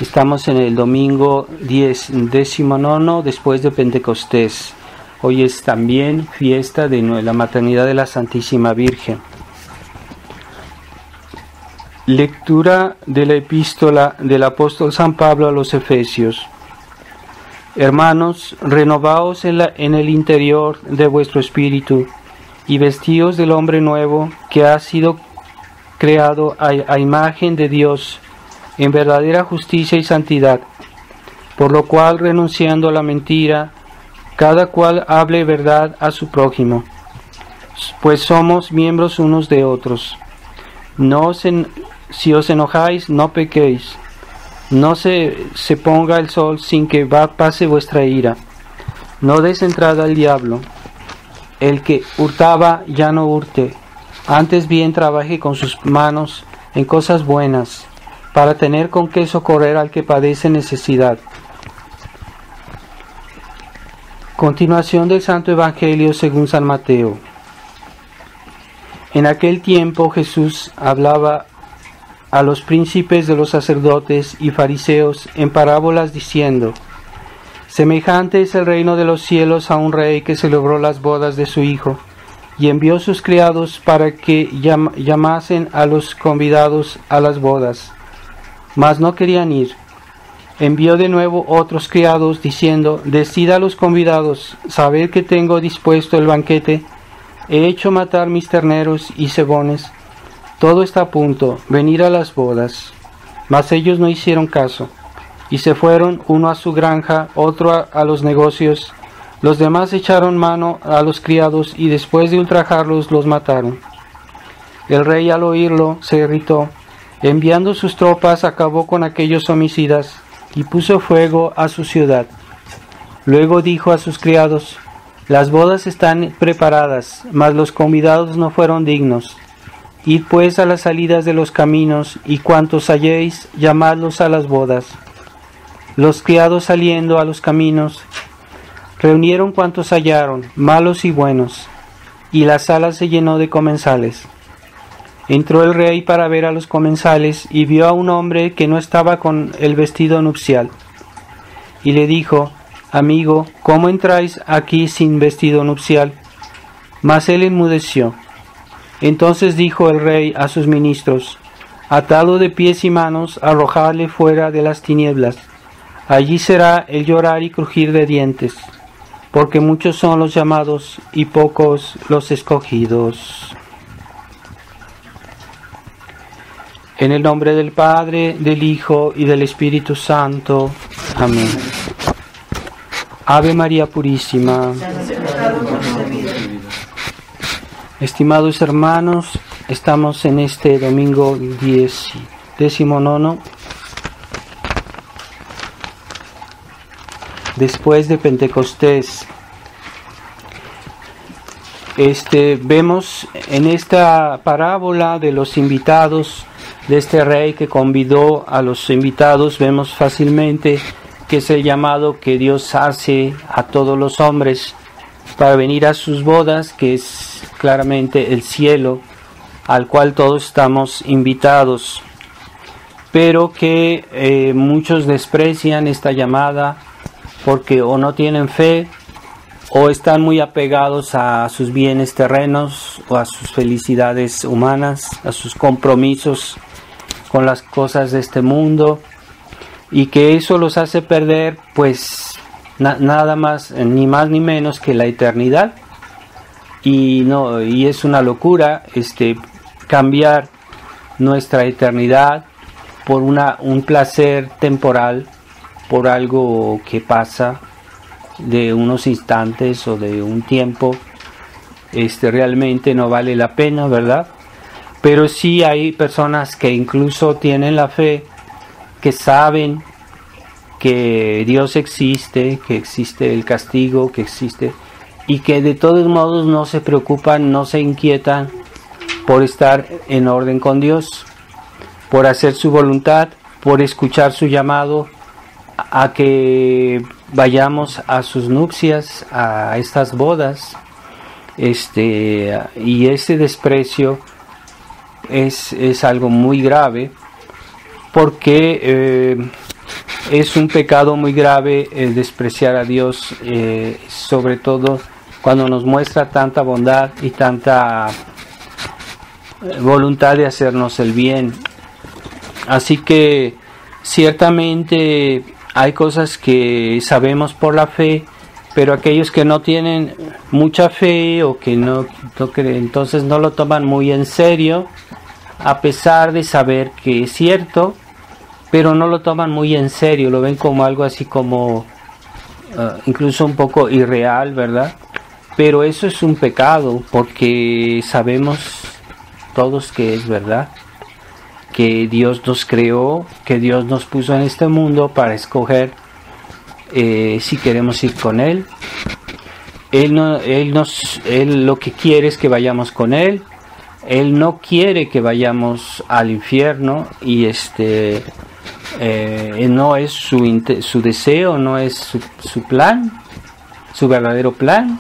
Estamos en el domingo 19 después de Pentecostés. Hoy es también fiesta de la maternidad de la Santísima Virgen. Lectura de la epístola del apóstol San Pablo a los Efesios. Hermanos, renovaos en el interior de vuestro espíritu y vestíos del hombre nuevo que ha sido creado a imagen de Dios en verdadera justicia y santidad, por lo cual, renunciando a la mentira, cada cual hable verdad a su prójimo, pues somos miembros unos de otros. Si os enojáis, no pequéis. No se ponga el sol sin que pase vuestra ira. No des entrada al diablo. El que hurtaba, ya no hurte. Antes bien trabaje con sus manos en cosas buenas, para tener con qué socorrer al que padece necesidad. Continuación del Santo Evangelio según San Mateo. En aquel tiempo Jesús hablaba a los príncipes de los sacerdotes y fariseos en parábolas diciendo: semejante es el reino de los cielos a un rey que celebró las bodas de su hijo, y envió sus criados para que llamasen a los convidados a las bodas. Mas no querían ir. Envió de nuevo otros criados, diciendo: decid a los convidados, sabed que tengo dispuesto el banquete, he hecho matar mis terneros y cebones, todo está a punto, venid a las bodas. Mas ellos no hicieron caso, y se fueron, uno a su granja, otro a los negocios. Los demás echaron mano a los criados, y después de ultrajarlos, los mataron. El rey, al oírlo, se irritó. Enviando sus tropas, acabó con aquellos homicidas y puso fuego a su ciudad. Luego dijo a sus criados: las bodas están preparadas, mas los convidados no fueron dignos. Id pues a las salidas de los caminos, y cuantos halléis, llamadlos a las bodas. Los criados, saliendo a los caminos, reunieron cuantos hallaron, malos y buenos, y la sala se llenó de comensales. Entró el rey para ver a los comensales, y vio a un hombre que no estaba con el vestido nupcial. Y le dijo: amigo, ¿cómo entráis aquí sin vestido nupcial? Mas él enmudeció. Entonces dijo el rey a sus ministros: atado de pies y manos, arrojadle fuera de las tinieblas. Allí será el llorar y crujir de dientes, porque muchos son los llamados y pocos los escogidos. En el nombre del Padre, del Hijo y del Espíritu Santo. Amén. Ave María Purísima. Estimados hermanos, estamos en este domingo 19 después de Pentecostés. Vemos en esta parábola de los invitados, de este rey que convidó a los invitados, vemos fácilmente que es el llamado que Dios hace a todos los hombres para venir a sus bodas, que es claramente el cielo, al cual todos estamos invitados, pero que muchos desprecian esta llamada porque o no tienen fe, o están muy apegados a sus bienes terrenos, o a sus felicidades humanas, a sus compromisos con las cosas de este mundo, y que eso los hace perder pues nada más, ni más ni menos que la eternidad. Y es una locura cambiar nuestra eternidad por un placer temporal, por algo que pasa de unos instantes o de un tiempo. Realmente no vale la pena, ¿verdad? Pero sí hay personas que incluso tienen la fe, que saben que Dios existe, que existe el castigo, que existe, y que de todos modos no se preocupan, no se inquietan por estar en orden con Dios, por hacer su voluntad, por escuchar su llamado a que vayamos a sus nupcias, a estas bodas. Y ese desprecio es algo muy grave, porque Es un pecado muy grave el despreciar a Dios, sobre todo cuando nos muestra tanta bondad y tanta voluntad de hacernos el bien. Así que ciertamente hay cosas que sabemos por la fe, pero aquellos que no tienen mucha fe o que no creen, entonces no lo toman muy en serio, a pesar de saber que es cierto, pero no lo toman muy en serio, lo ven como algo así como incluso un poco irreal, ¿verdad? Pero eso es un pecado, porque sabemos todos que es verdad, que Dios nos creó, que Dios nos puso en este mundo para escoger si queremos ir con Él. Él lo que quiere es que vayamos con Él. Él no quiere que vayamos al infierno, y no es su deseo, no es su plan, su verdadero plan.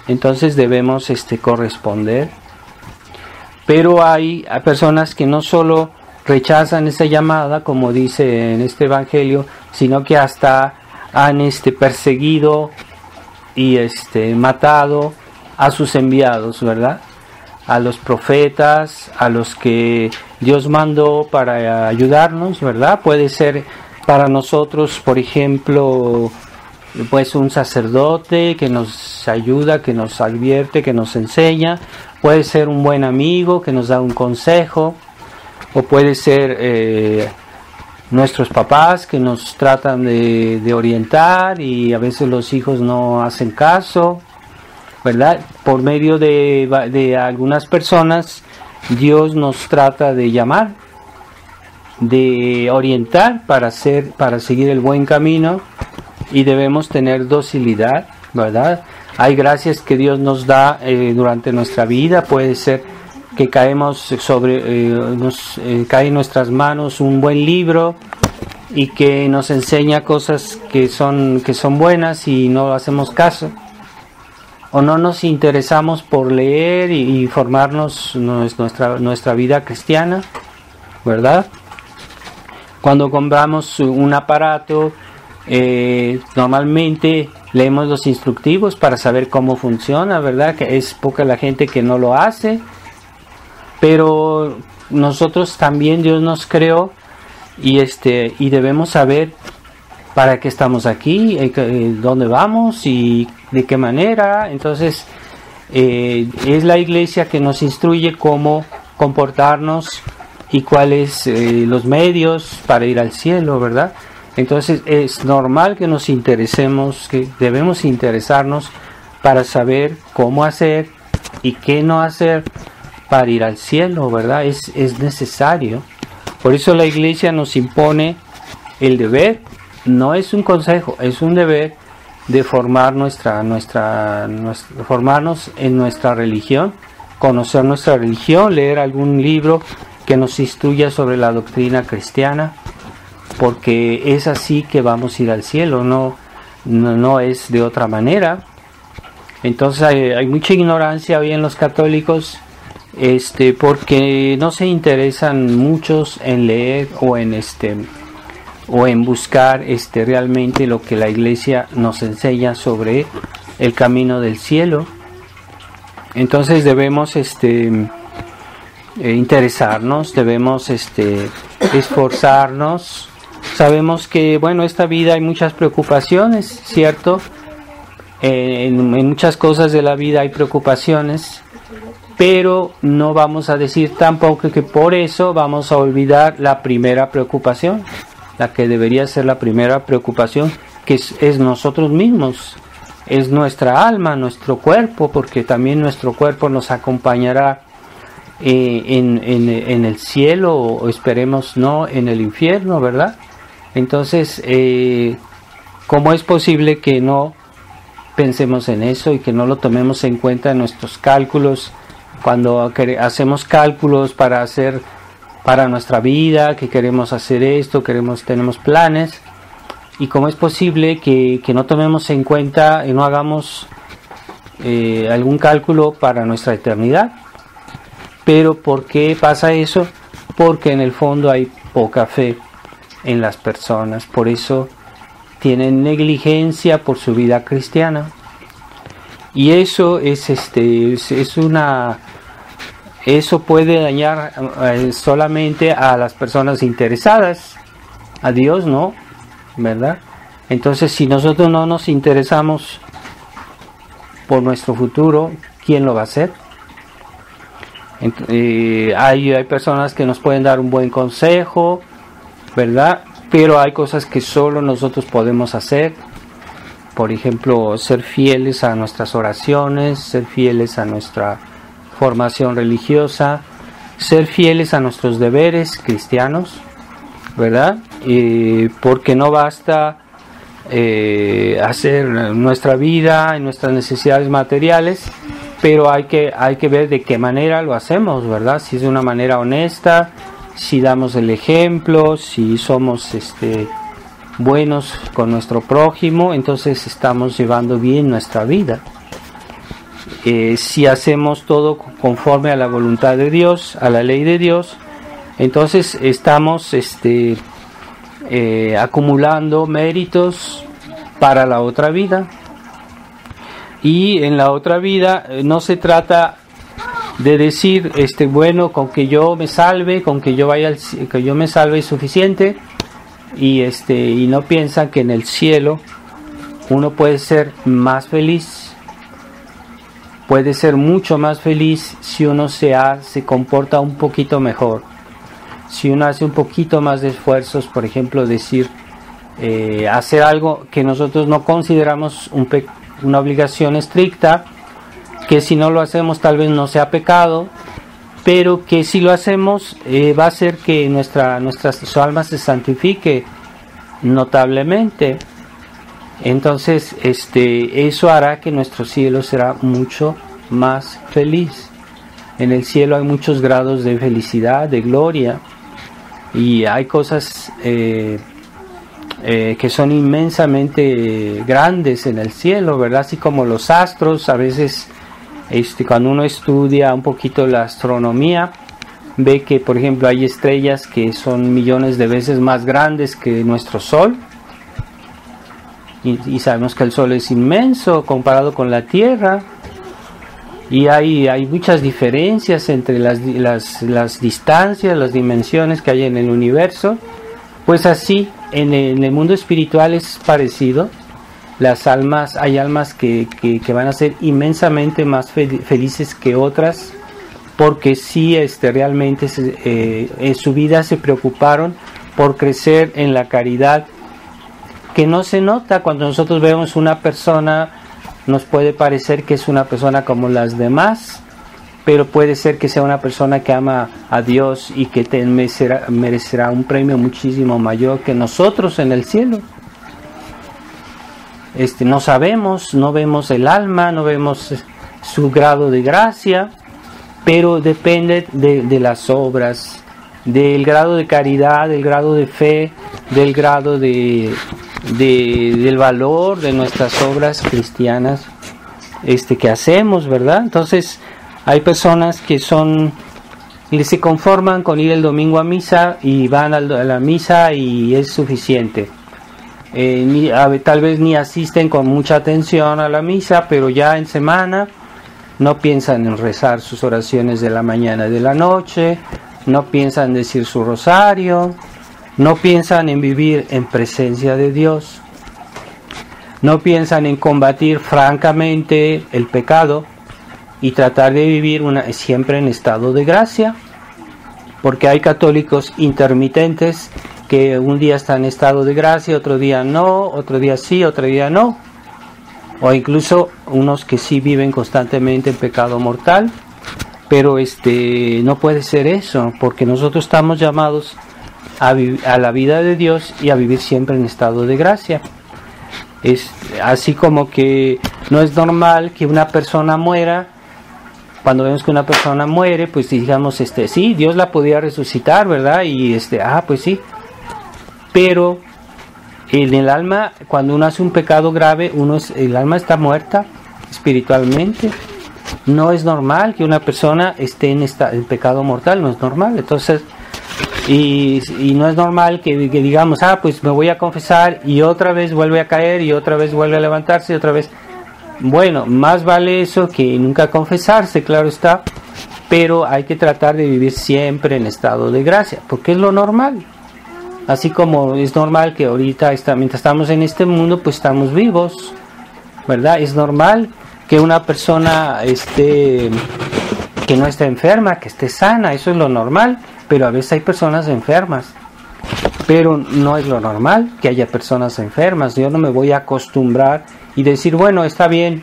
Entonces debemos corresponder. Pero hay personas que no solo rechazan esa llamada, como dice en este evangelio, sino que hasta han perseguido y matado a sus enviados, ¿verdad? A los profetas, a los que Dios mandó para ayudarnos, ¿verdad? Puede ser para nosotros, por ejemplo, pues un sacerdote que nos ayuda, que nos advierte, que nos enseña. Puede ser un buen amigo que nos da un consejo, o puede ser nuestros papás que nos tratan de orientar, y a veces los hijos no hacen caso, ¿verdad? Por medio de algunas personas, Dios nos trata de llamar, de orientar para seguir el buen camino, y debemos tener docilidad, ¿verdad? Hay gracias que Dios nos da durante nuestra vida. Puede ser que caemos cae en nuestras manos un buen libro y que nos enseña cosas que son buenas, y no hacemos caso, o no nos interesamos por leer y formarnos nuestra vida cristiana, ¿verdad? Cuando compramos un aparato, normalmente leemos los instructivos para saber cómo funciona, ¿verdad? Que es poca la gente que no lo hace, pero nosotros también, Dios nos creó, y debemos saber para qué estamos aquí, dónde vamos y de qué manera. Entonces es la iglesia que nos instruye cómo comportarnos y cuáles los medios para ir al cielo, ¿verdad? Entonces es normal que nos interesemos, que debemos interesarnos para saber cómo hacer y qué no hacer para ir al cielo, ¿verdad? Es necesario. Por eso la iglesia nos impone el deber, no es un consejo, es un deber de formarnos en nuestra religión, conocer nuestra religión, leer algún libro que nos instruya sobre la doctrina cristiana, porque es así que vamos a ir al cielo, no es de otra manera. Entonces hay mucha ignorancia hoy en los católicos, porque no se interesan muchos en leer o en buscar realmente lo que la iglesia nos enseña sobre el camino del cielo. Entonces debemos interesarnos, debemos esforzarnos. Sabemos que, bueno, esta vida hay muchas preocupaciones, ¿cierto? En muchas cosas de la vida hay preocupaciones, pero no vamos a decir tampoco que por eso vamos a olvidar la primera preocupación, la que debería ser la primera preocupación, que es nosotros mismos, es nuestra alma, nuestro cuerpo, porque también nuestro cuerpo nos acompañará en el cielo, o esperemos no en el infierno, ¿verdad? Entonces, ¿cómo es posible que no pensemos en eso y que no lo tomemos en cuenta en nuestros cálculos? Cuando hacemos cálculos para nuestra vida, que queremos hacer esto, tenemos planes, y cómo es posible que no tomemos en cuenta y no hagamos algún cálculo para nuestra eternidad. Pero ¿por qué pasa eso? Porque en el fondo hay poca fe. en las personas. Por eso tienen negligencia por su vida cristiana. Y eso eso puede dañar solamente a las personas interesadas, a Dios no, ¿verdad? Entonces, si nosotros no nos interesamos por nuestro futuro, ¿quién lo va a hacer? Hay personas que nos pueden dar un buen consejo, ¿verdad? Pero hay cosas que solo nosotros podemos hacer. Por ejemplo, ser fieles a nuestras oraciones, ser fieles a nuestra formación religiosa, ser fieles a nuestros deberes cristianos, ¿verdad? Porque no basta hacer nuestra vida y nuestras necesidades materiales, pero hay que ver de qué manera lo hacemos, ¿verdad? Si es de una manera honesta, si damos el ejemplo, si somos buenos con nuestro prójimo, entonces estamos llevando bien nuestra vida. Si hacemos todo conforme a la voluntad de Dios, a la ley de Dios, entonces estamos acumulando méritos para la otra vida. Y en la otra vida no se trata de decir, bueno, con que yo me salve, con que yo me salve es suficiente, y no piensan que en el cielo uno puede ser más feliz. Puede ser mucho más feliz si uno se comporta un poquito mejor. Si uno hace un poquito más de esfuerzos, por ejemplo, hacer algo que nosotros no consideramos una obligación estricta, que si no lo hacemos tal vez no sea pecado, pero que si lo hacemos va a hacer que su alma se santifique notablemente. Entonces eso hará que nuestro cielo será mucho más feliz. En el cielo hay muchos grados de felicidad, de gloria, y hay cosas que son inmensamente grandes en el cielo, ¿verdad? Así como los astros. A veces cuando uno estudia un poquito la astronomía, ve que, por ejemplo, hay estrellas que son millones de veces más grandes que nuestro Sol. Y sabemos que el Sol es inmenso comparado con la Tierra, y hay muchas diferencias entre las distancias, las dimensiones que hay en el universo. Pues así en el mundo espiritual es parecido. Hay almas que van a ser inmensamente más felices que otras, porque sí realmente en su vida se preocuparon por crecer en la caridad, que no se nota cuando nosotros vemos una persona. Nos puede parecer que es una persona como las demás, pero puede ser que sea una persona que ama a Dios y que merecerá un premio muchísimo mayor que nosotros en el cielo. No sabemos, no vemos el alma, no vemos su grado de gracia, pero depende de las obras, del grado de caridad, del grado de fe, del grado del valor de nuestras obras cristianas que hacemos, ¿verdad? Entonces hay personas que se conforman con ir el domingo a misa y van a la misa y es suficiente. Tal vez ni asisten con mucha atención a la misa, pero ya en semana no piensan en rezar sus oraciones de la mañana y de la noche, no piensan decir su rosario, no piensan en vivir en presencia de Dios, no piensan en combatir francamente el pecado y tratar de vivir siempre en estado de gracia, porque hay católicos intermitentes que un día están en estado de gracia, otro día no, otro día sí, otro día no, o incluso unos que sí viven constantemente en pecado mortal. Pero no puede ser eso, porque nosotros estamos llamados a la vida de Dios y a vivir siempre en estado de gracia. Es así como que no es normal que una persona muera. Cuando vemos que una persona muere, pues digamos, sí, Dios la podía resucitar, ¿verdad? Y pues sí. Pero en el alma, cuando uno hace un pecado grave, el alma está muerta espiritualmente. No es normal que una persona esté en pecado mortal, no es normal. Entonces, Y no es normal que digamos, pues me voy a confesar y otra vez vuelve a caer y otra vez vuelve a levantarse y otra vez. Bueno, más vale eso que nunca confesarse, claro está, pero hay que tratar de vivir siempre en estado de gracia, porque es lo normal. Así como es normal que ahorita, mientras estamos en este mundo, pues estamos vivos, ¿verdad? Es normal que una persona que no esté enferma, que esté sana, eso es lo normal. Pero a veces hay personas enfermas, pero no es lo normal que haya personas enfermas. Yo no me voy a acostumbrar y decir, bueno, está bien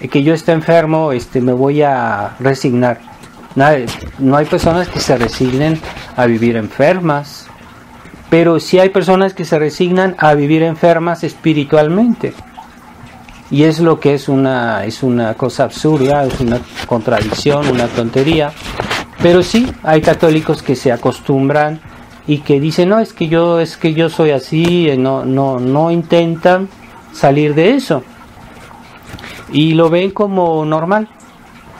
que yo esté enfermo, me voy a resignar. No hay personas que se resignen a vivir enfermas, pero sí hay personas que se resignan a vivir enfermas espiritualmente. Y es lo que es una cosa absurda, es una contradicción, una tontería. Pero sí, hay católicos que se acostumbran y que dicen, no, es que yo soy así, no intentan salir de eso. Y lo ven como normal,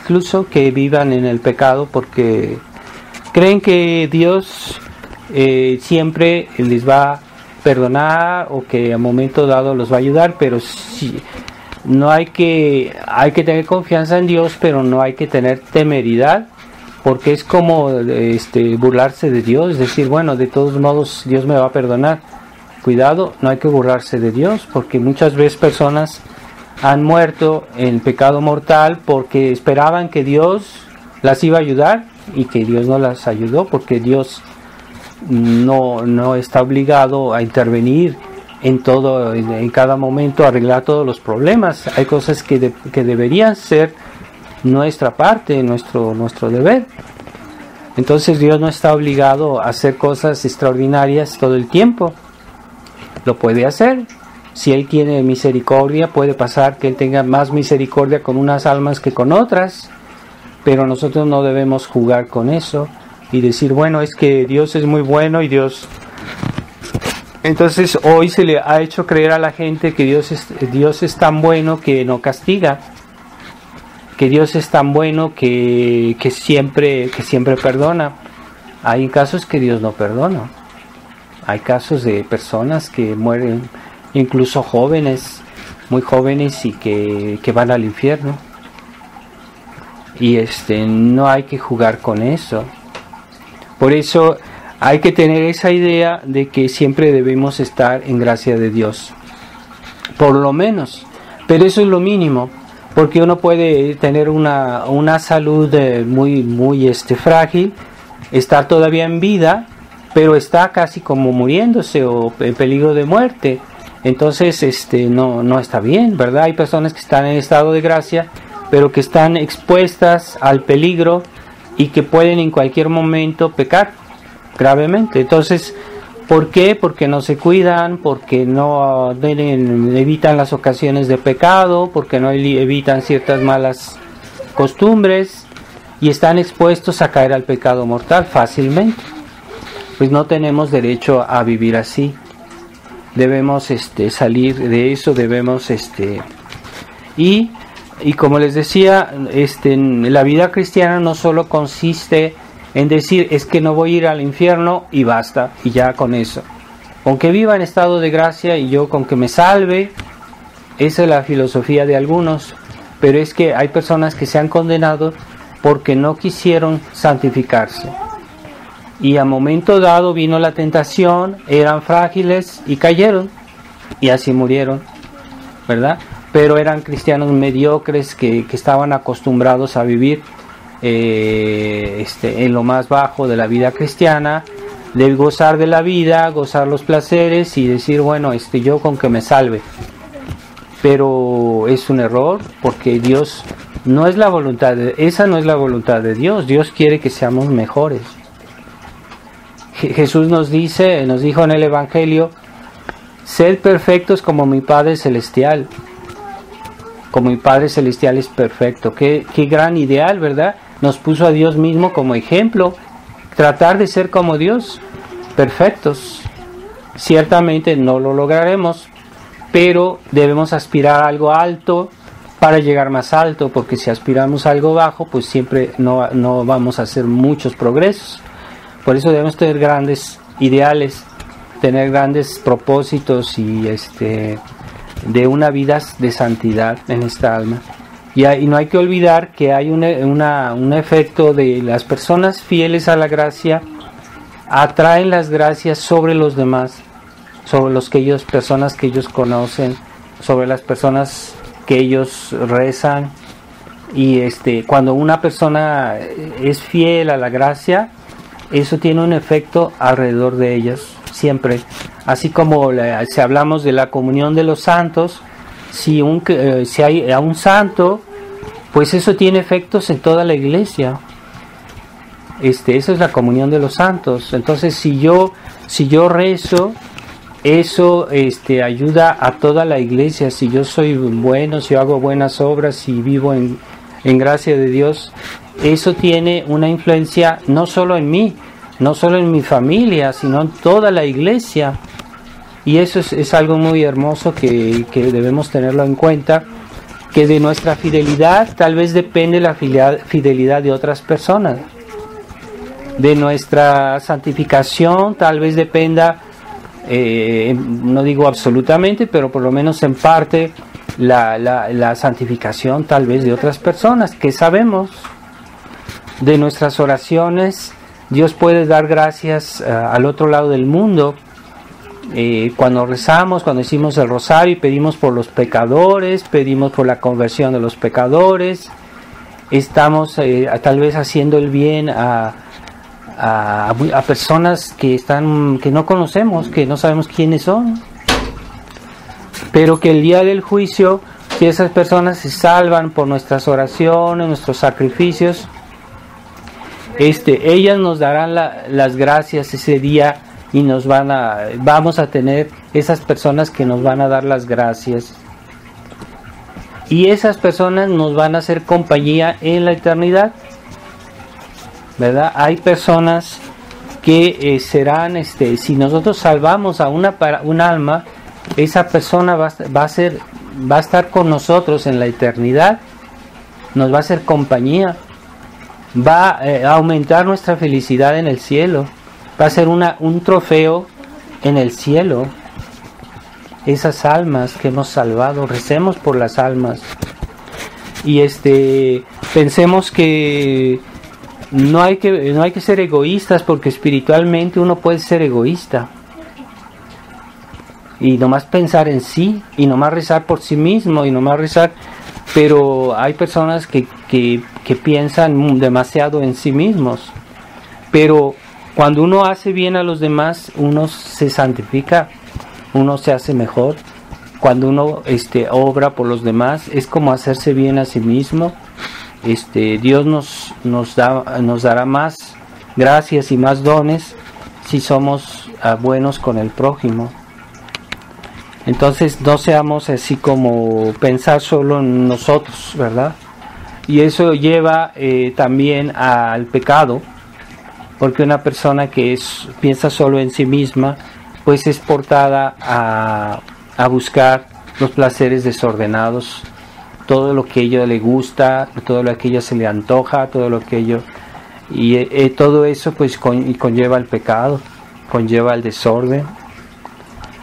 incluso que vivan en el pecado porque creen que Dios siempre les va a perdonar o que a momento dado los va a ayudar, pero sí, no hay que tener confianza en Dios, pero no hay que tener temeridad. Porque es como burlarse de Dios, es decir, bueno, de todos modos Dios me va a perdonar. Cuidado, no hay que burlarse de Dios, porque muchas veces personas han muerto en pecado mortal porque esperaban que Dios las iba a ayudar y que Dios no las ayudó, porque Dios no está obligado a intervenir en todo, en cada momento, a arreglar todos los problemas. Hay cosas que deberían ser nuestra parte, nuestro deber. Entonces Dios no está obligado a hacer cosas extraordinarias todo el tiempo. Lo puede hacer. Si Él tiene misericordia, puede pasar que Él tenga más misericordia con unas almas que con otras, pero nosotros no debemos jugar con eso y decir, bueno, es que Dios es muy bueno y Dios... Entonces hoy se le ha hecho creer a la gente que Dios es tan bueno que no castiga, que Dios es tan bueno que siempre perdona. Hay casos que Dios no perdona. Hay casos de personas que mueren, incluso jóvenes, muy jóvenes, y que van al infierno. Y no hay que jugar con eso. Por eso hay que tener esa idea de que siempre debemos estar en gracia de Dios, por lo menos. Pero eso es lo mínimo, porque uno puede tener una salud muy frágil, estar todavía en vida, pero está casi como muriéndose o en peligro de muerte. Entonces no está bien, ¿verdad? Hay personas que están en estado de gracia, pero que están expuestas al peligro y que pueden en cualquier momento pecar gravemente. Entonces, ¿por qué? Porque no se cuidan, porque no evitan las ocasiones de pecado, porque no evitan ciertas malas costumbres y están expuestos a caer al pecado mortal fácilmente. Pues no tenemos derecho a vivir así. Debemos salir de eso, debemos y como les decía, la vida cristiana no solo consiste en decir, es que no voy a ir al infierno y basta, y ya con eso. Con que viva en estado de gracia y yo con que me salve, esa es la filosofía de algunos, pero es que hay personas que se han condenado porque no quisieron santificarse. Y a momento dado vino la tentación, eran frágiles y cayeron, y así murieron, ¿verdad? Pero eran cristianos mediocres que estaban acostumbrados a vivir en lo más bajo de la vida cristiana, de gozar de la vida, gozar los placeres y decir, bueno, yo con que me salve. Pero es un error, porque Dios no es la voluntad esa no es la voluntad de Dios. Dios quiere que seamos mejores. Jesús nos dijo en el Evangelio, sed perfectos como mi Padre Celestial. Como mi Padre Celestial es perfecto. Qué gran ideal, ¿verdad? Nos puso a Dios mismo como ejemplo. Tratar de ser como Dios, perfectos. Ciertamente no lo lograremos, pero debemos aspirar a algo alto para llegar más alto, porque si aspiramos a algo bajo, pues siempre no vamos a hacer muchos progresos. Por eso debemos tener grandes ideales, tener grandes propósitos y de una vida de santidad en esta alma. Y no hay que olvidar que hay un efecto de las personas fieles a la gracia, atraen las gracias sobre los demás, sobre personas que ellos conocen, sobre las personas que ellos rezan. Y cuando una persona es fiel a la gracia, eso tiene un efecto alrededor de ellos siempre. Así como si hablamos de la comunión de los santos, si hay a un santo, pues eso tiene efectos en toda la iglesia. Eso es la comunión de los santos. Entonces, si yo rezo, eso ayuda a toda la iglesia. Si yo soy bueno, si yo hago buenas obras, si vivo en gracia de Dios, eso tiene una influencia no solo en mí, no solo en mi familia, sino en toda la iglesia. Y eso es algo muy hermoso que debemos tenerlo en cuenta, que de nuestra fidelidad tal vez depende la fidelidad de otras personas. De nuestra santificación tal vez dependa, no digo absolutamente, pero por lo menos en parte, la santificación tal vez de otras personas, que sabemos. De nuestras oraciones, Dios puede dar gracias al otro lado del mundo. Cuando rezamos, cuando decimos el rosario y pedimos por los pecadores, pedimos por la conversión de los pecadores, estamos tal vez haciendo el bien a personas que no conocemos, que no sabemos quiénes son, pero que el día del juicio, si esas personas se salvan por nuestras oraciones, nuestros sacrificios, ellas nos darán las gracias ese día, y vamos a tener esas personas que nos van a dar las gracias, y esas personas nos van a hacer compañía en la eternidad, ¿verdad? Hay personas que serán, si nosotros salvamos a un alma, esa persona va a estar con nosotros en la eternidad, nos va a hacer compañía, va a aumentar nuestra felicidad en el cielo, va a ser un trofeo en el cielo. Esas almas que hemos salvado, recemos por las almas. Y pensemos que no hay que ser egoístas, porque espiritualmente uno puede ser egoísta y nomás pensar en sí, y nomás rezar por sí mismo, y nomás rezar. Pero hay personas que piensan demasiado en sí mismos. Pero cuando uno hace bien a los demás, uno se santifica, uno se hace mejor. Cuando uno obra por los demás, es como hacerse bien a sí mismo. Dios nos dará más gracias y más dones si somos buenos con el prójimo. Entonces no seamos así como pensar solo en nosotros, ¿verdad? Y eso lleva también al pecado, porque una persona que piensa solo en sí misma, pues es portada a buscar los placeres desordenados, todo lo que a ella le gusta, todo lo que a ella se le antoja, todo eso pues conlleva el pecado, conlleva el desorden.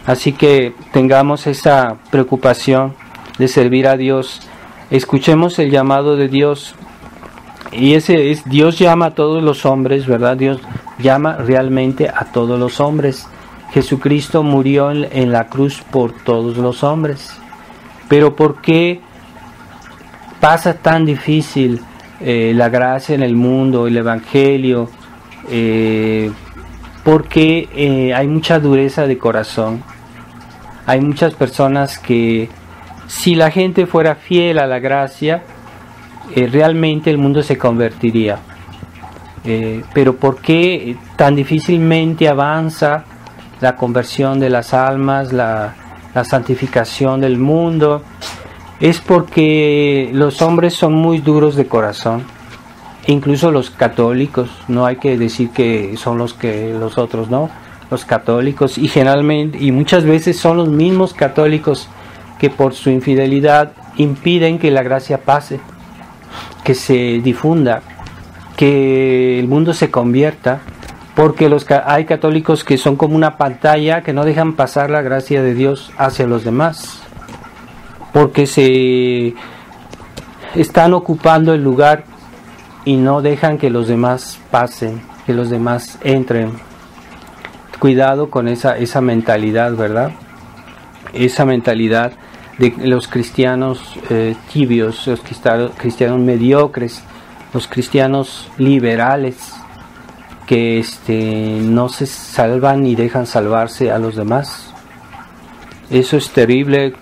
Así que tengamos esa preocupación de servir a Dios, escuchemos el llamado de Dios, y Dios llama a todos los hombres, ¿verdad? Dios llama realmente a todos los hombres. Jesucristo murió en la cruz por todos los hombres. Pero ¿por qué pasa tan difícil la gracia en el mundo, el evangelio? Porque hay mucha dureza de corazón. Hay muchas personas que, si la gente fuera fiel a la gracia, realmente el mundo se convertiría. Pero ¿por qué tan difícilmente avanza la conversión de las almas, la santificación del mundo? Es porque los hombres son muy duros de corazón, incluso los católicos. No hay que decir que son los otros, no. Los católicos, y generalmente y muchas veces son los mismos católicos que por su infidelidad impiden que la gracia pase, que se difunda, que el mundo se convierta, porque hay católicos que son como una pantalla que no dejan pasar la gracia de Dios hacia los demás, porque se están ocupando el lugar y no dejan que los demás pasen, que los demás entren. Cuidado con esa mentalidad, ¿verdad? Esa mentalidad de los cristianos tibios, los cristianos mediocres, los cristianos liberales, que no se salvan ni dejan salvarse a los demás. Eso es terrible,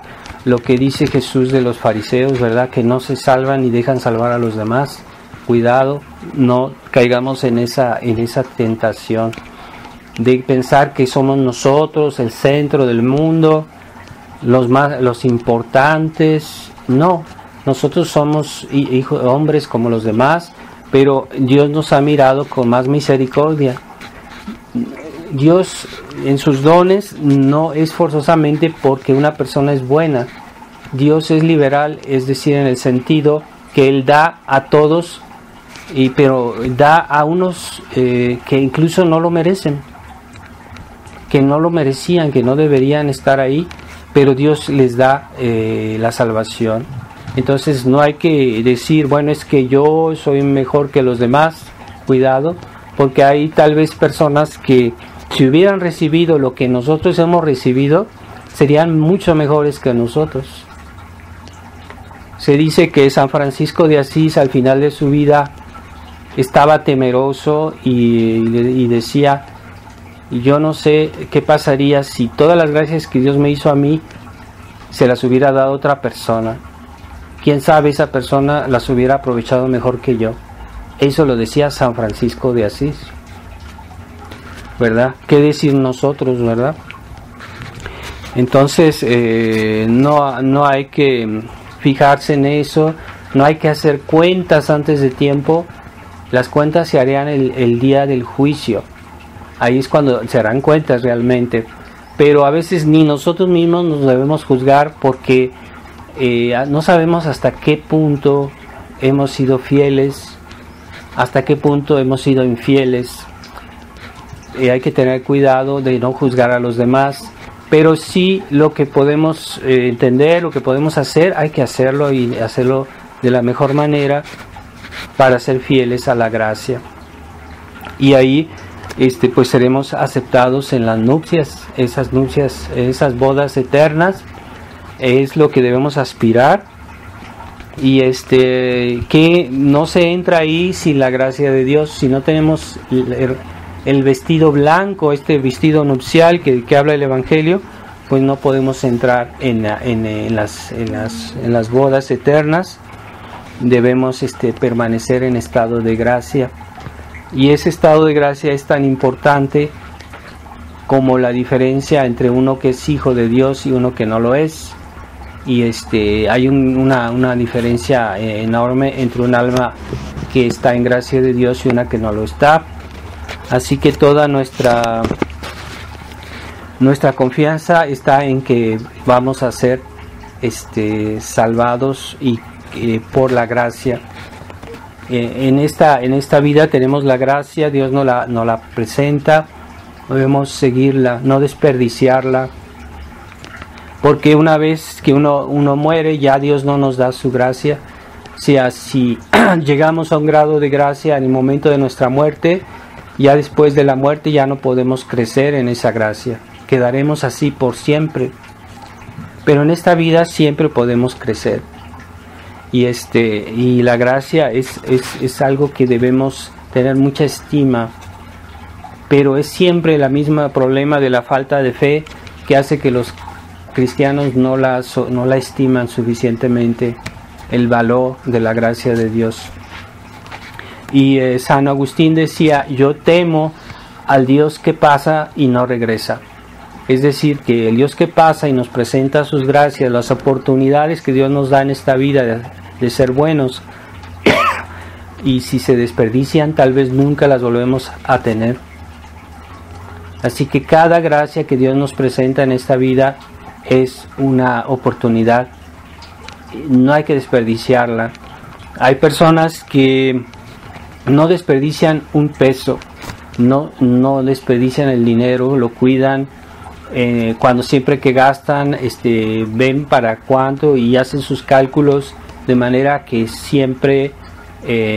lo que dice Jesús de los fariseos, ¿verdad? Que no se salvan ni dejan salvar a los demás. Cuidado, no caigamos en esa tentación de pensar que somos nosotros el centro del mundo, los importantes. No, nosotros somos hombres como los demás, pero Dios nos ha mirado con más misericordia. Dios en sus dones no es forzosamente porque una persona es buena. Dios es liberal, es decir, en el sentido que Él da a todos, pero da a unos que incluso no lo merecen, que no lo merecían, que no deberían estar ahí, pero Dios les da la salvación. Entonces no hay que decir, bueno, es que yo soy mejor que los demás. Cuidado, porque hay tal vez personas que si hubieran recibido lo que nosotros hemos recibido, serían mucho mejores que nosotros. Se dice que San Francisco de Asís al final de su vida estaba temeroso y decía, yo no sé qué pasaría si todas las gracias que Dios me hizo a mí se las hubiera dado a otra persona. Quién sabe, esa persona las hubiera aprovechado mejor que yo. Eso lo decía San Francisco de Asís, ¿verdad? ¿Qué decir nosotros, verdad? Entonces no hay que fijarse en eso, no hay que hacer cuentas antes de tiempo. Las cuentas se harían el día del juicio. Ahí es cuando se harán cuentas realmente. Pero a veces ni nosotros mismos nos debemos juzgar, porque no sabemos hasta qué punto hemos sido fieles, hasta qué punto hemos sido infieles. Hay que tener cuidado de no juzgar a los demás, pero sí lo que podemos entender, lo que podemos hacer, hay que hacerlo, y hacerlo de la mejor manera para ser fieles a la gracia. Y ahí pues seremos aceptados en las nupcias, esas bodas eternas. Es lo que debemos aspirar, y que no se entra ahí sin la gracia de Dios. Si no tenemos el vestido blanco, vestido nupcial que habla el Evangelio, pues no podemos entrar en las bodas eternas. Debemos permanecer en estado de gracia, y ese estado de gracia es tan importante como la diferencia entre uno que es hijo de Dios y uno que no lo es. Y hay una diferencia enorme entre un alma que está en gracia de Dios y una que no lo está. Así que toda nuestra confianza está en que vamos a ser salvados y por la gracia. En esta vida tenemos la gracia, Dios nos la presenta, debemos seguirla, no desperdiciarla. Porque una vez que uno muere, ya Dios no nos da su gracia. O sea, si llegamos a un grado de gracia en el momento de nuestra muerte, ya después de la muerte ya no podemos crecer en esa gracia. Quedaremos así por siempre. Pero en esta vida siempre podemos crecer. Y la gracia es algo que debemos tener mucha estima. Pero es siempre el mismo problema de la falta de fe que hace que los cristianos no la estiman suficientemente, el valor de la gracia de Dios. Y San Agustín decía, yo temo al Dios que pasa y no regresa. Es decir, que el Dios que pasa y nos presenta sus gracias, las oportunidades que Dios nos da en esta vida de ser buenos, y si se desperdician, tal vez nunca las volvemos a tener. Así que cada gracia que Dios nos presenta en esta vida es una oportunidad, no hay que desperdiciarla. Hay personas que no desperdician un peso, no desperdician el dinero, lo cuidan. Cuando siempre que gastan, ven para cuánto y hacen sus cálculos de manera que siempre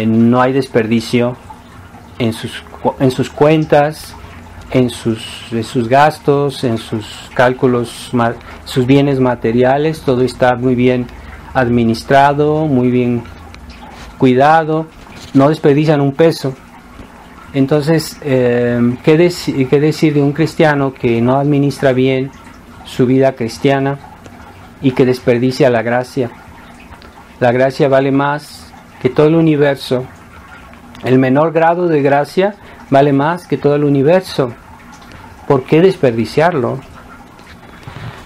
no hay desperdicio en sus cuentas, en sus gastos, en sus cálculos, sus bienes materiales. Todo está muy bien administrado, muy bien cuidado, no desperdician un peso. Entonces, ¿qué decir de un cristiano que no administra bien su vida cristiana y que desperdicia la gracia? La gracia vale más que todo el universo. El menor grado de gracia vale más que todo el universo. ¿Por qué desperdiciarlo?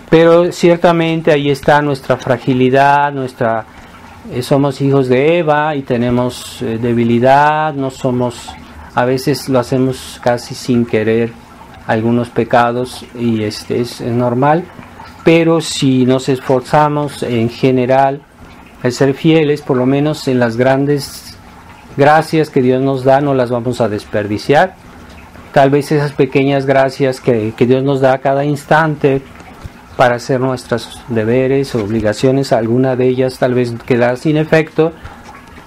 Pero ciertamente ahí está nuestra fragilidad, somos hijos de Eva y tenemos debilidad, a veces lo hacemos casi sin querer, algunos pecados, y es normal, pero si nos esforzamos en general a ser fieles, por lo menos en las grandes gracias que Dios nos da, no las vamos a desperdiciar. Tal vez esas pequeñas gracias que Dios nos da a cada instante para hacer nuestros deberes o obligaciones, alguna de ellas tal vez queda sin efecto,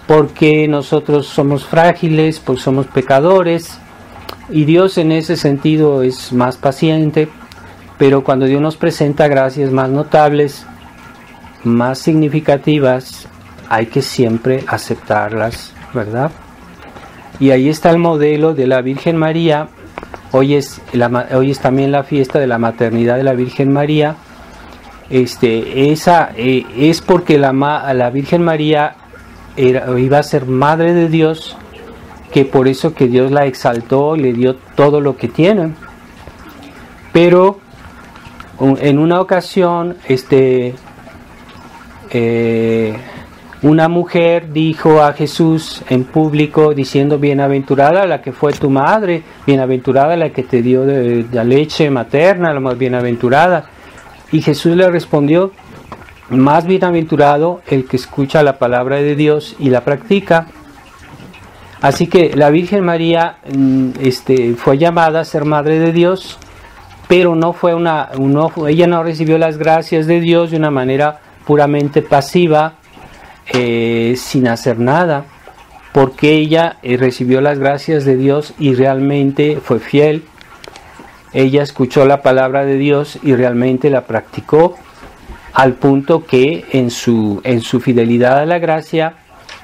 porque nosotros somos frágiles, pues somos pecadores, y Dios en ese sentido es más paciente, pero cuando Dios nos presenta gracias más notables, más significativas, hay que siempre aceptarlas, ¿verdad? Y ahí está el modelo de la Virgen María. Hoy es también la fiesta de la maternidad de la Virgen María. Es porque la Virgen María iba a ser madre de Dios, que por eso que Dios la exaltó y le dio todo lo que tiene. Pero en una ocasión una mujer dijo a Jesús en público diciendo: bienaventurada la que fue tu madre, bienaventurada la que te dio de la leche materna, la más bienaventurada. Y Jesús le respondió: más bienaventurado el que escucha la palabra de Dios y la practica. Así que la Virgen María fue llamada a ser madre de Dios, pero ella no recibió las gracias de Dios de una manera puramente pasiva, sin hacer nada, porque ella recibió las gracias de Dios y realmente fue fiel. Ella escuchó la palabra de Dios y realmente la practicó, al punto que en su fidelidad a la gracia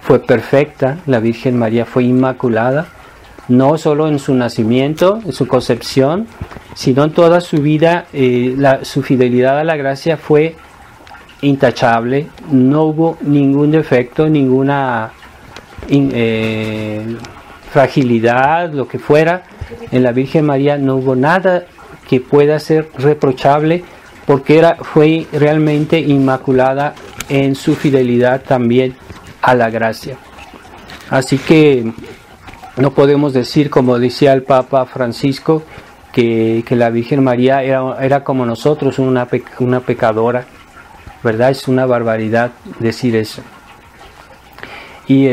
fue perfecta. La Virgen María fue inmaculada, no solo en su nacimiento, en su concepción, sino en toda su vida. Su fidelidad a la gracia fue intachable, no hubo ningún defecto, ninguna fragilidad, lo que fuera. En la Virgen María no hubo nada que pueda ser reprochable, porque fue realmente inmaculada en su fidelidad también a la gracia. Así que no podemos decir, como decía el Papa Francisco, que la Virgen María era como nosotros, una pecadora, ¿verdad? Es una barbaridad decir eso. Y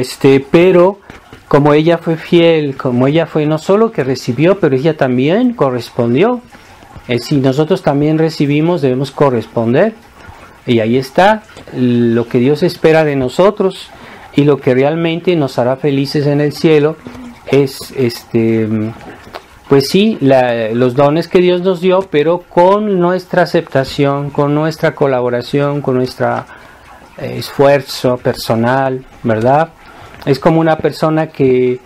pero como ella fue fiel, como ella fue no solo que recibió, pero ella también correspondió. Si nosotros también recibimos, debemos corresponder. Y ahí está lo que Dios espera de nosotros, y lo que realmente nos hará felices en el cielo es pues sí, los dones que Dios nos dio, pero con nuestra aceptación, con nuestra colaboración, con nuestro esfuerzo personal, ¿verdad? Es como una persona que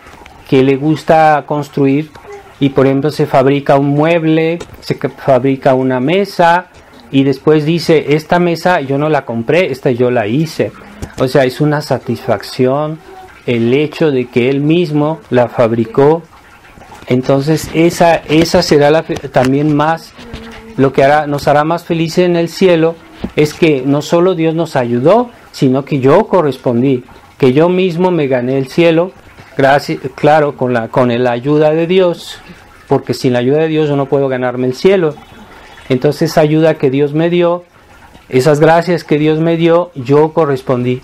le gusta construir y, por ejemplo, se fabrica un mueble, se fabrica una mesa y después dice: esta mesa yo no la compré, esta yo la hice. O sea, es una satisfacción el hecho de que él mismo la fabricó. Entonces esa será también más lo que nos hará más felices en el cielo, es que no solo Dios nos ayudó, sino que yo correspondí, que yo mismo me gané el cielo, claro, con la ayuda de Dios, porque sin la ayuda de Dios yo no puedo ganarme el cielo. Entonces esa ayuda que Dios me dio, esas gracias que Dios me dio, yo correspondí.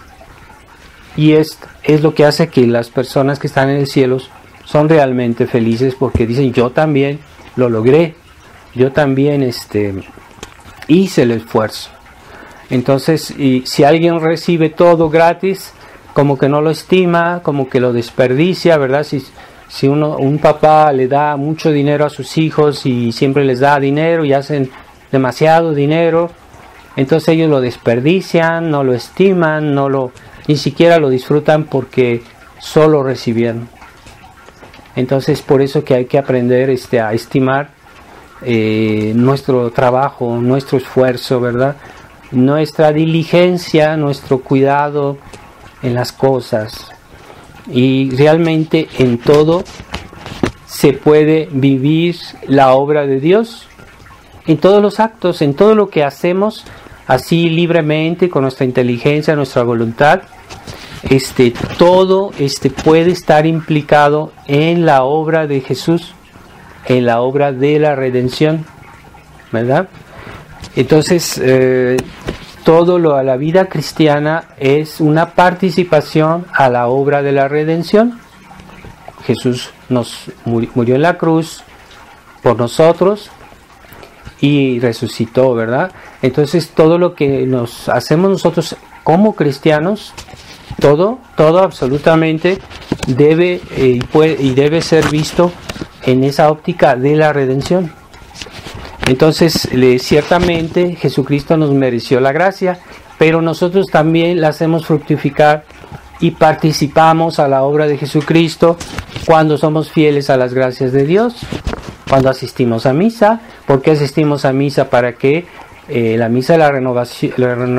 Y es lo que hace que las personas que están en el cielo son realmente felices porque dicen, yo también lo logré, yo también hice el esfuerzo. Entonces, y si alguien recibe todo gratis, como que no lo estima, como que lo desperdicia, ¿verdad? Si un papá le da mucho dinero a sus hijos y siempre les da dinero y hacen demasiado dinero, entonces ellos lo desperdician, no lo estiman, ni siquiera lo disfrutan porque solo recibieron. Entonces por eso que hay que aprender a estimar nuestro trabajo, nuestro esfuerzo, ¿verdad? Nuestra diligencia, nuestro cuidado en las cosas. Y realmente en todo se puede vivir la obra de Dios, en todos los actos, en todo lo que hacemos, así libremente, con nuestra inteligencia, nuestra voluntad. Todo puede estar implicado en la obra de Jesús, en la obra de la redención, ¿verdad? Entonces, la vida cristiana es una participación a la obra de la redención. Jesús murió en la cruz por nosotros y resucitó, ¿verdad? Entonces, todo lo que hacemos nosotros como cristianos, todo absolutamente debe ser visto en esa óptica de la redención. Entonces, ciertamente Jesucristo nos mereció la gracia, pero nosotros también la hacemos fructificar y participamos a la obra de Jesucristo cuando somos fieles a las gracias de Dios, cuando asistimos a misa. ¿Por qué asistimos a misa? Para que la misa de la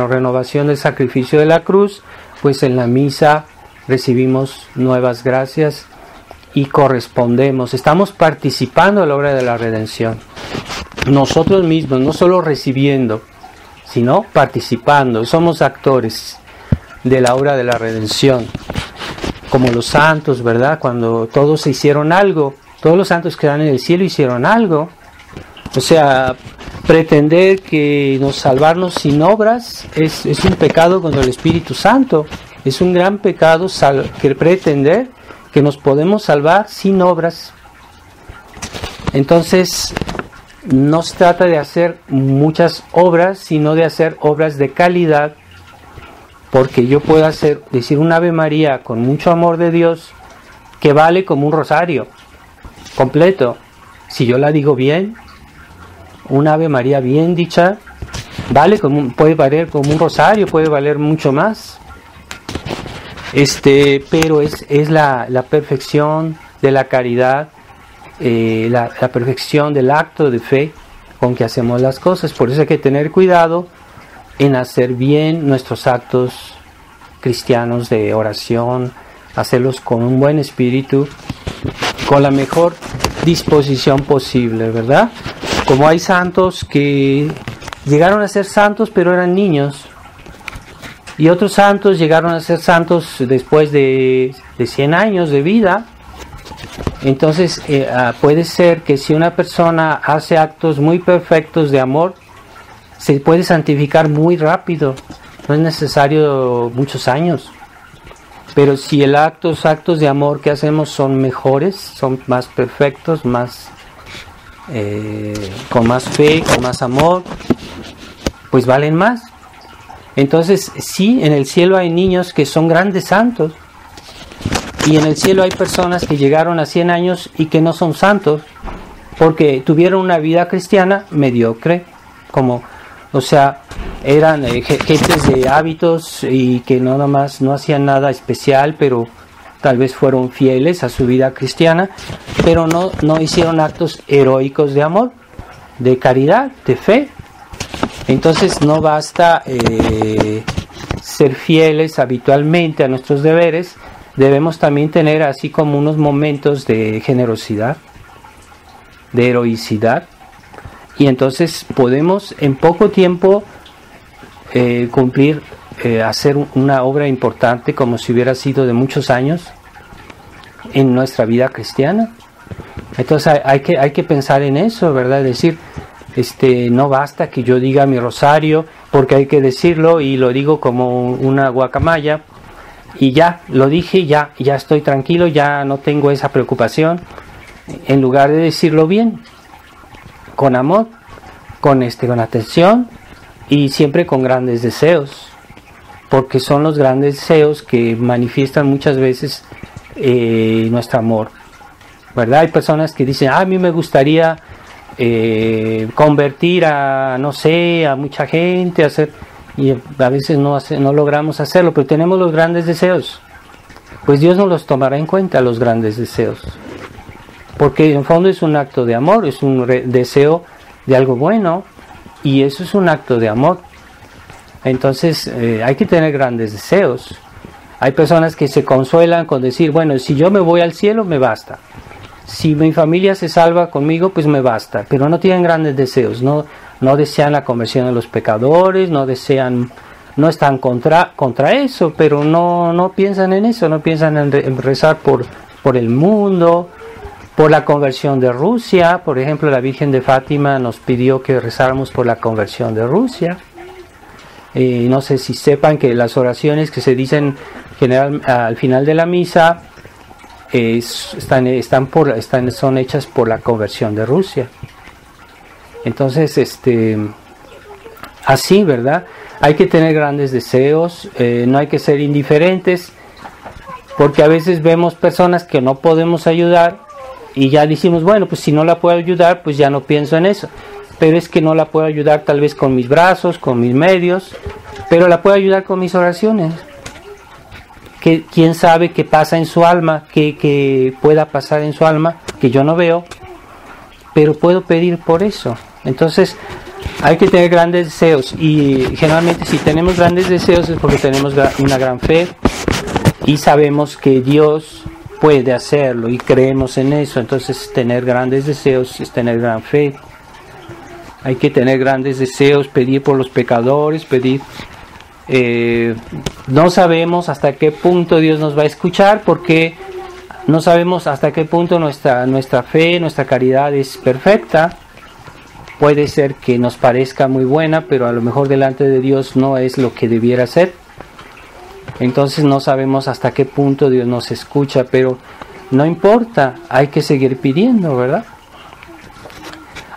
renovación del sacrificio de la cruz, pues en la misa recibimos nuevas gracias y correspondemos, estamos participando a la obra de la redención. Nosotros mismos, no solo recibiendo, sino participando, somos actores de la obra de la redención, como los santos, ¿verdad? Cuando todos hicieron algo, todos los santos que están en el cielo hicieron algo. O sea, pretender que salvarnos sin obras es un pecado contra el Espíritu Santo. Es un gran pecado que pretender que nos podemos salvar sin obras. Entonces, no se trata de hacer muchas obras, sino de hacer obras de calidad, porque yo puedo decir un Ave María con mucho amor de Dios, que vale como un rosario completo. Si yo la digo bien, un Ave María bien dicha, puede valer como un rosario, puede valer mucho más. Pero es la perfección de la caridad, la perfección del acto de fe con que hacemos las cosas. Por eso hay que tener cuidado en hacer bien nuestros actos cristianos de oración, hacerlos con un buen espíritu, con la mejor disposición posible, ¿verdad? Como hay santos que llegaron a ser santos pero eran niños, y otros santos llegaron a ser santos después de 100 años de vida. Entonces puede ser que si una persona hace actos muy perfectos de amor, se puede santificar muy rápido, no es necesario muchos años. Pero si los actos de amor que hacemos son mejores, son más perfectos, con más fe, con más amor, pues valen más. Entonces, sí, en el cielo hay niños que son grandes santos, y en el cielo hay personas que llegaron a 100 años y que no son santos, porque tuvieron una vida cristiana mediocre, eran gentes de hábitos y que nada más no hacían nada especial, pero tal vez fueron fieles a su vida cristiana, pero no hicieron actos heroicos de amor, de caridad, de fe. Entonces no basta ser fieles habitualmente a nuestros deberes, debemos también tener así como unos momentos de generosidad, de heroicidad, y entonces podemos en poco tiempo hacer una obra importante como si hubiera sido de muchos años en nuestra vida cristiana. Entonces hay que pensar en eso, ¿verdad? Es decir, no basta que yo diga mi rosario, porque hay que decirlo, y lo digo como una guacamaya, y ya, lo dije, ya estoy tranquilo, ya no tengo esa preocupación, en lugar de decirlo bien, con amor, con atención y siempre con grandes deseos, porque son los grandes deseos que manifiestan muchas veces nuestro amor, ¿verdad? Hay personas que dicen, a mí me gustaría convertir a, no sé, a mucha gente, y a veces no logramos hacerlo, pero tenemos los grandes deseos, pues Dios nos los tomará en cuenta, los grandes deseos, porque en fondo es un acto de amor, es un deseo de algo bueno, y eso es un acto de amor. Entonces hay que tener grandes deseos. Hay personas que se consuelan con decir, bueno, si yo me voy al cielo me basta, si mi familia se salva conmigo pues me basta, pero no tienen grandes deseos, no desean la conversión de los pecadores, no están contra eso, pero no piensan en eso, no piensan en rezar por el mundo, por la conversión de Rusia. Por ejemplo, la Virgen de Fátima nos pidió que rezáramos por la conversión de Rusia. No sé si sepan que las oraciones que se dicen al final de la misa son hechas por la conversión de Rusia. Entonces, así, ¿verdad? Hay que tener grandes deseos, no hay que ser indiferentes, porque a veces vemos personas que no podemos ayudar y ya decimos, bueno, pues si no la puedo ayudar, pues ya no pienso en eso. Pero es que no la puedo ayudar tal vez con mis brazos, con mis medios, pero la puedo ayudar con mis oraciones. ¿Quién sabe qué pasa en su alma, qué pueda pasar en su alma, que yo no veo, pero puedo pedir por eso? Entonces, hay que tener grandes deseos, y generalmente si tenemos grandes deseos es porque tenemos una gran fe y sabemos que Dios puede hacerlo y creemos en eso. Entonces, tener grandes deseos es tener gran fe. Hay que tener grandes deseos, pedir por los pecadores, pedir. No sabemos hasta qué punto Dios nos va a escuchar, porque no sabemos hasta qué punto nuestra fe, nuestra caridad es perfecta. Puede ser que nos parezca muy buena, pero a lo mejor delante de Dios no es lo que debiera ser. Entonces no sabemos hasta qué punto Dios nos escucha, pero no importa, hay que seguir pidiendo, ¿verdad?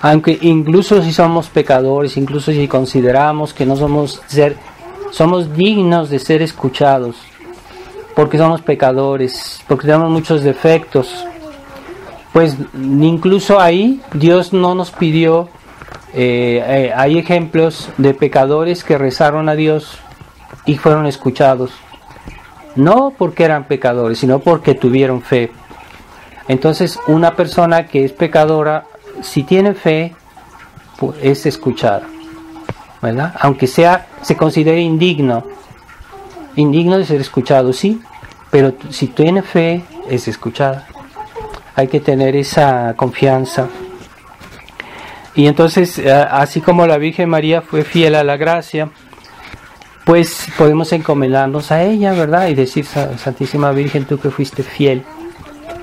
Aunque incluso si somos pecadores, incluso si consideramos que no somos dignos de ser escuchados, porque somos pecadores, porque tenemos muchos defectos, pues incluso ahí Dios no nos pidió. Hay ejemplos de pecadores que rezaron a Dios y fueron escuchados, no porque eran pecadores, sino porque tuvieron fe. Entonces, una persona que es pecadora, si tiene fe, pues es escuchada, ¿verdad? Aunque se considere indigno de ser escuchado, sí, pero si tiene fe, es escuchada. Hay que tener esa confianza. Y entonces, así como la Virgen María fue fiel a la gracia, pues podemos encomendarnos a ella, ¿verdad? Y decir, Santísima Virgen, tú que fuiste fiel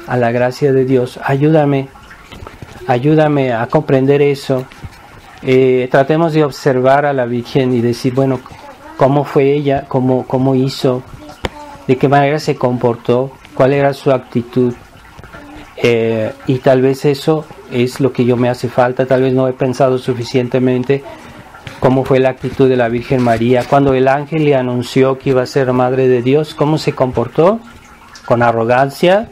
a la gracia de Dios, ayúdame a comprender eso. Tratemos de observar a la Virgen y decir, bueno, cómo fue ella, cómo hizo, de qué manera se comportó, cuál era su actitud. Y tal vez eso es lo que yo me hace falta, tal vez no he pensado suficientemente cómo fue la actitud de la Virgen María. Cuando el ángel le anunció que iba a ser Madre de Dios, ¿cómo se comportó? ¿Con arrogancia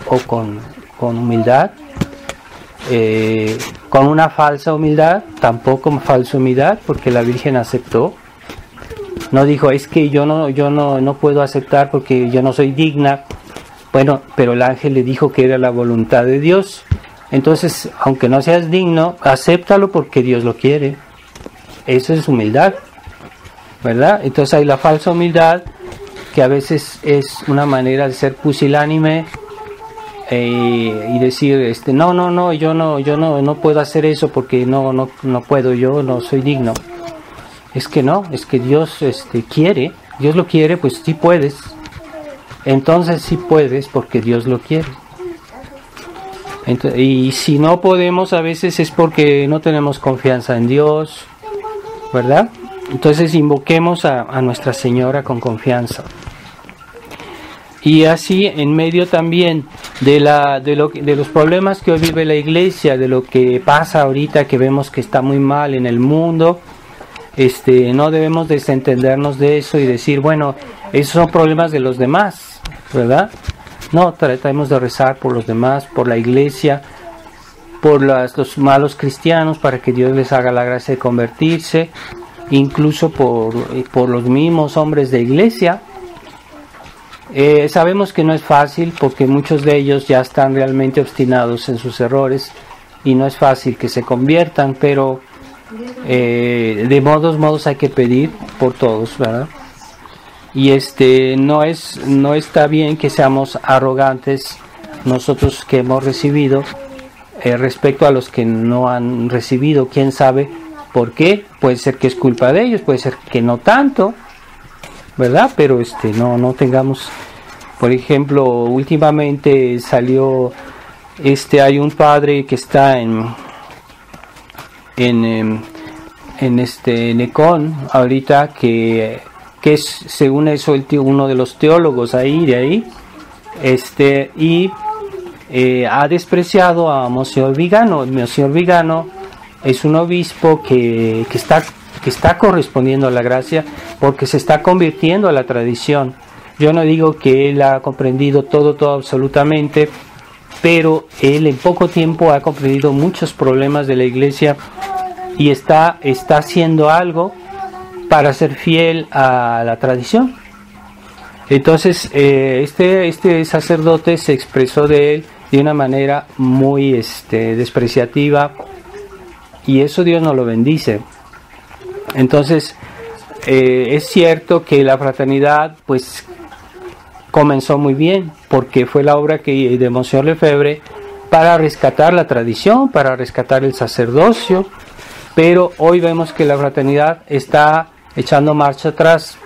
o con humildad? Con una falsa humildad, tampoco falsa humildad, porque la Virgen aceptó. No dijo, es que yo no puedo aceptar porque yo no soy digna. Bueno, pero el ángel le dijo que era la voluntad de Dios. Entonces, aunque no seas digno, acéptalo porque Dios lo quiere. Eso es humildad, ¿verdad? Entonces hay la falsa humildad, que a veces es una manera de ser pusilánime y decir, no, yo no puedo hacer eso porque no puedo, yo no soy digno. Es que no, es que Dios quiere, Dios lo quiere, pues sí puedes. Entonces sí puedes porque Dios lo quiere. Y si no podemos, a veces es porque no tenemos confianza en Dios, ¿verdad? Entonces invoquemos a Nuestra Señora con confianza. Y así, en medio también de los problemas que hoy vive la iglesia, de lo que pasa ahorita, que vemos que está muy mal en el mundo, no debemos desentendernos de eso y decir, bueno, esos son problemas de los demás, ¿verdad? No, tratemos de rezar por los demás, por la iglesia, por los malos cristianos, para que Dios les haga la gracia de convertirse, incluso por los mismos hombres de iglesia. Sabemos que no es fácil, porque muchos de ellos ya están realmente obstinados en sus errores y no es fácil que se conviertan, pero de modos hay que pedir por todos, ¿verdad? Y no está bien que seamos arrogantes nosotros que hemos recibido respecto a los que no han recibido. Quién sabe por qué. Puede ser que es culpa de ellos, puede ser que no tanto, ¿verdad? Pero no tengamos, por ejemplo, últimamente salió hay un padre que está en Econ ahorita, que es, según eso, uno de los teólogos de ahí, y ha despreciado a Monseñor Vigano. Monseñor Vigano es un obispo que está correspondiendo a la gracia, porque se está convirtiendo a la tradición. Yo no digo que él ha comprendido todo absolutamente, pero él en poco tiempo ha comprendido muchos problemas de la iglesia y está haciendo algo para ser fiel a la tradición. Entonces este sacerdote se expresó de él de una manera muy despreciativa, y eso Dios no lo bendice. Entonces es cierto que la fraternidad pues comenzó muy bien, porque fue la obra de Monseñor Lefebvre para rescatar la tradición, para rescatar el sacerdocio, pero hoy vemos que la fraternidad está echando marcha atrás.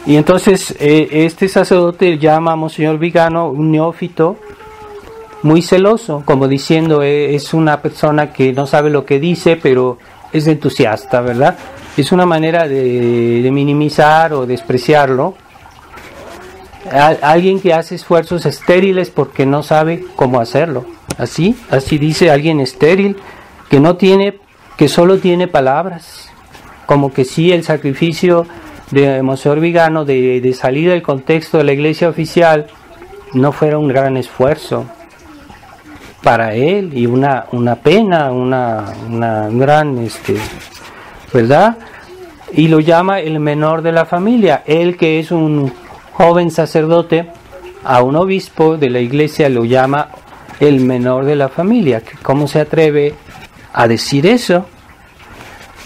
Y entonces este sacerdote llama a Monseñor Vigano un neófito muy celoso, como diciendo, es una persona que no sabe lo que dice, pero es entusiasta, ¿verdad? Es una manera de minimizar o despreciarlo. Alguien que hace esfuerzos estériles porque no sabe cómo hacerlo. Así dice, alguien estéril que solo tiene palabras. Como que si el sacrificio de Monseñor Vigano de salir del contexto de la iglesia oficial no fuera un gran esfuerzo para él, y una pena, una gran, ¿verdad? Y lo llama el menor de la familia. Él, que es un joven sacerdote, a un obispo de la iglesia lo llama el menor de la familia. ¿Cómo se atreve a decir eso?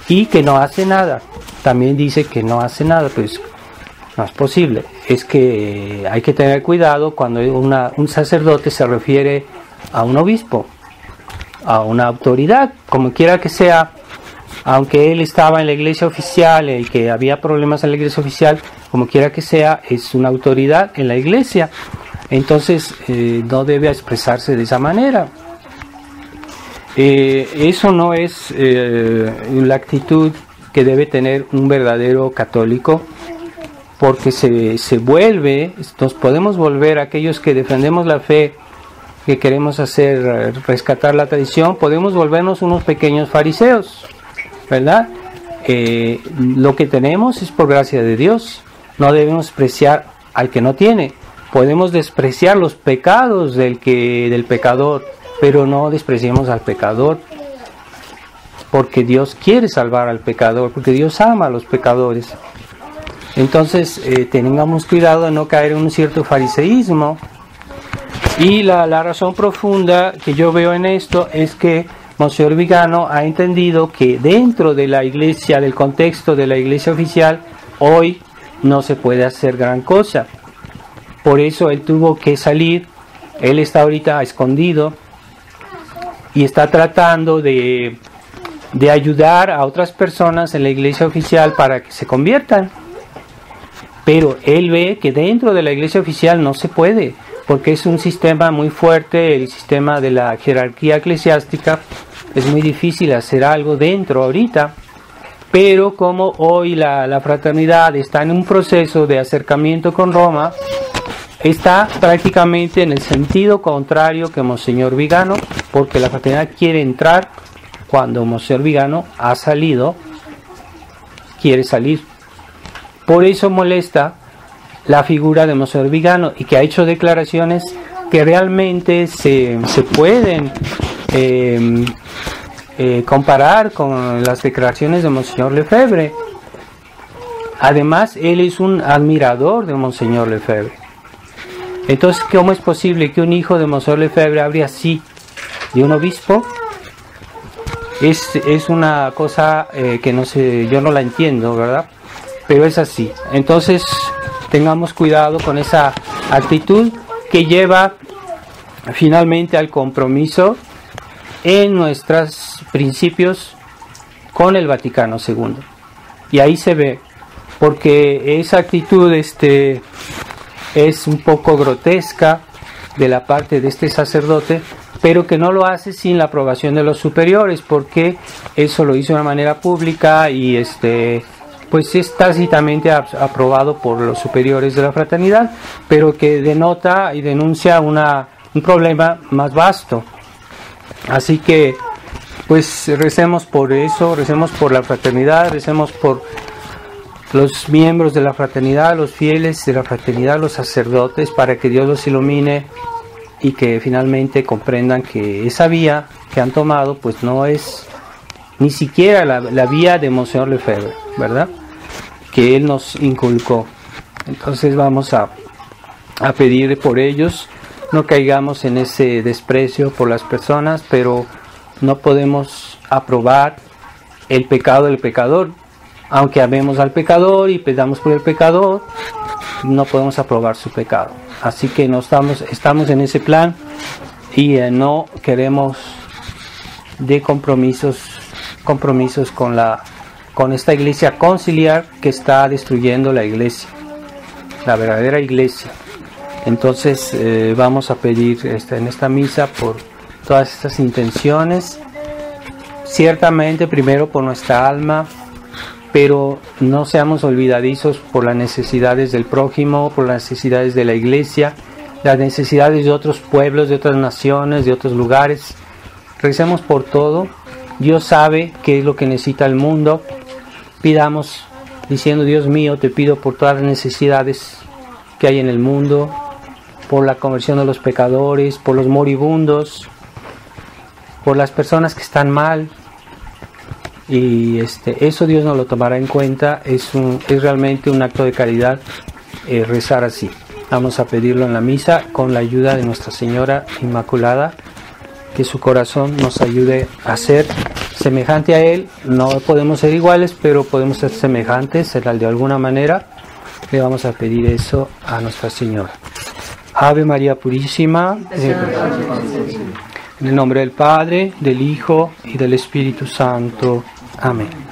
Y que no hace nada. También dice que no hace nada, pues no es posible. Es que hay que tener cuidado cuando un sacerdote se refiere a un obispo, a una autoridad, como quiera que sea. Aunque él estaba en la iglesia oficial y que había problemas en la iglesia oficial, como quiera que sea, es una autoridad en la iglesia. Entonces no debe expresarse de esa manera. Eso no es la actitud que debe tener un verdadero católico, porque nos podemos volver, aquellos que defendemos la fe, que queremos rescatar la tradición, podemos volvernos unos pequeños fariseos, ¿verdad? Lo que tenemos es por gracia de Dios. No debemos despreciar al que no tiene. Podemos despreciar los pecados del pecador, pero no despreciemos al pecador, porque Dios quiere salvar al pecador, porque Dios ama a los pecadores. Entonces tengamos cuidado de no caer en un cierto fariseísmo. Y la razón profunda que yo veo en esto es que Monseñor Vigano ha entendido que dentro de la iglesia, del contexto de la iglesia oficial, hoy no se puede hacer gran cosa. Por eso él tuvo que salir. Él está ahorita escondido y está tratando de ayudar a otras personas en la iglesia oficial para que se conviertan. Pero él ve que dentro de la iglesia oficial no se puede, porque es un sistema muy fuerte, el sistema de la jerarquía eclesiástica. Es muy difícil hacer algo dentro ahorita, pero como hoy la fraternidad está en un proceso de acercamiento con Roma, está prácticamente en el sentido contrario que Monseñor Vigano, porque la fraternidad quiere entrar cuando Monseñor Vigano ha salido, quiere salir. Por eso molesta la figura de Monseñor Vigano, y que ha hecho declaraciones que realmente se pueden comparar con las declaraciones de Monseñor Lefebvre. Además, él es un admirador de Monseñor Lefebvre. Entonces, ¿cómo es posible que un hijo de Monseñor Lefebvre hable así de un obispo? Es una cosa que no sé, yo no la entiendo, ¿verdad? Pero es así. Entonces, tengamos cuidado con esa actitud que lleva finalmente al compromiso en nuestros principios con el Vaticano II. Y ahí se ve, porque esa actitud es un poco grotesca de la parte de este sacerdote, pero que no lo hace sin la aprobación de los superiores, porque eso lo hizo de una manera pública y pues es tácitamente aprobado por los superiores de la fraternidad, pero que denota y denuncia un problema más vasto. Así que pues recemos por eso, recemos por la fraternidad, recemos por los miembros de la fraternidad, los fieles de la fraternidad, los sacerdotes, para que Dios los ilumine y que finalmente comprendan que esa vía que han tomado pues no es ni siquiera la vía de Monseñor Lefebvre, ¿verdad?, que él nos inculcó. Entonces vamos a pedir por ellos, no caigamos en ese desprecio por las personas, pero no podemos aprobar el pecado del pecador. Aunque amemos al pecador y pedamos por el pecador, no podemos aprobar su pecado. Así que no estamos en ese plan y no queremos de compromisos con esta iglesia conciliar que está destruyendo la iglesia, la verdadera iglesia. Entonces vamos a pedir en esta misa por todas estas intenciones, ciertamente primero por nuestra alma, pero no seamos olvidadizos por las necesidades del prójimo, por las necesidades de la iglesia, las necesidades de otros pueblos, de otras naciones, de otros lugares. Recemos por todo. Dios sabe qué es lo que necesita el mundo. Pidamos diciendo: Dios mío, te pido por todas las necesidades que hay en el mundo, por la conversión de los pecadores, por los moribundos, por las personas que están mal. Y eso Dios nos lo tomará en cuenta. Es realmente un acto de caridad rezar así. Vamos a pedirlo en la misa con la ayuda de Nuestra Señora Inmaculada, que su corazón nos ayude a ser semejante a Él. No podemos ser iguales, pero podemos ser semejantes de alguna manera. Le vamos a pedir eso a Nuestra Señora. Ave María Purísima, en el nombre del Padre, del Hijo y del Espíritu Santo. Amén.